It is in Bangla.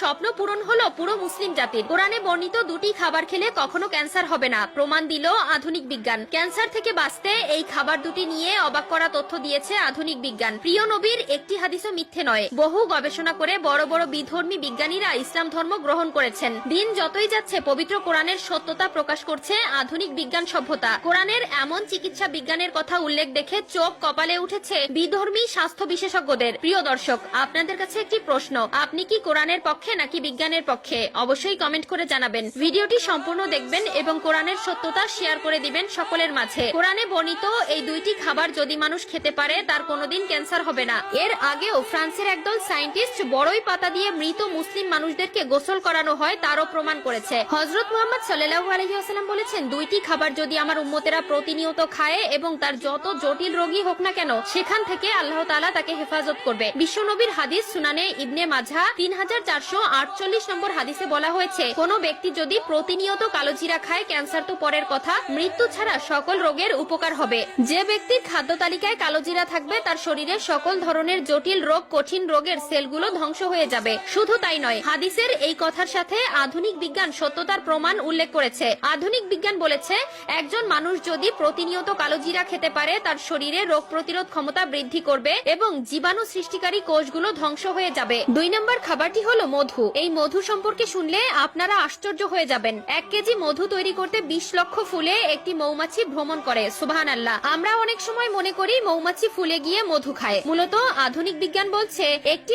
স্বপ্ন পূরণ হলো পুরো মুসলিম জাতির। কোরআনে বর্ণিত দুটি খাবার খেলে কখনো ক্যান্সার হবে না, প্রমাণ দিল আধুনিক বিজ্ঞান। ক্যান্সার থেকে বাঁচতে এই খাবার দুটি নিয়ে অবাক করা তথ্য দিয়েছে আধুনিক বিজ্ঞান। প্রিয় নবীর একটি হাদিসও মিথ্যে নয়। বহু গবেষণা করে বড় বড় বিধর্মী বিজ্ঞানীরা ইসলাম ধর্ম গ্রহণ করেছেন। দিন যতই যাচ্ছে পবিত্র কোরআনের সত্যতা প্রকাশ করছে আধুনিক বিজ্ঞান সভ্যতা। কোরআনের এমন চিকিৎসা বিজ্ঞানের কথা উল্লেখ দেখে চোখ কপালে উঠেছে বিধর্মী স্বাস্থ্য বিশেষজ্ঞদের। প্রিয় দর্শক, আপনাদের কাছে একটি প্রশ্ন, আপনি কি কোরআনের পক্ষে নাকি বিজ্ঞানের পক্ষে? অবশ্যই কমেন্ট করে জানাবেন। ভিডিওটি সম্পূর্ণ দেখবেন এবং কোরআনের সত্যতা শেয়ার করে দিবেন সকলের মাঝে। কোরআনে বর্ণিত এই দুইটি খাবার যদি মানুষ খেতে পারে তার কোনোদিন ক্যান্সার হবে না। এর আগেও ফ্রান্সের একদল সায়েন্টিস্ট বড়ই পাতা দিয়ে মৃত মুসলিম মানুষদেরকে গোসল করানো হয় তারও প্রমাণ করেছে। হযরত মুহাম্মদ সাল্লাল্লাহু আলাইহি ওয়াসাল্লাম বলেছেন, দুইটি খাবার যদি আমার উম্মতেরা প্রতিনিয়ত খায় এবং তার যত জটিল রোগী হোক না কেন সেখান থেকে আল্লাহ তাআলা তাকে হেফাজত করবে। বিশ্বনবীর হাদিস সুনানে ইবনে মাজাহ 3448 নম্বর হাদিসে বলা হয়েছে, কোন ব্যক্তি যদি প্রতিনিয়ত কালোজিরা খায়, ক্যান্সার তো পরের কথা, মৃত্যু ছাড়া সকল রোগের উপকার হবে। যে ব্যক্তির খাদ্য তালিকায় কালোজিরা থাকবে তার শরীরে সকল ধরনের জটিল রোগ, কঠিন রোগের সেলগুলো ধ্বংস হয়ে যাবে। শুধু তাই নয়, হাদিসের এই কথার সাথে আধুনিক বিজ্ঞান সত্যতার প্রমাণ উল্লেখ করেছে। আধুনিক বিজ্ঞান বলেছে, একজন মানুষ যদি প্রতিনিয়ত কালোজিরা খেতে পারে তার শরীরে রোগ প্রতিরোধ ক্ষমতা বৃদ্ধি করবে এবং জীবাণু সৃষ্টিকারী কোষগুলো ধ্বংস হয়ে যাবে। 2 নম্বর খাবারটি হলো মধু। এই মধু সম্পর্কে শুনলে আপনারা আশ্চর্য হয়ে যাবেন। 1 কেজি মধু তৈরি করতে 20 লক্ষ ফুলে একটি মৌমাছি ভ্রমণ করে। সুবহানাল্লাহ। আমরা অনেক সময় মনে করি মৌমাছি ফুলে গিয়ে মধু খায়। মূলত আধুনিক বিজ্ঞান বলছে একটি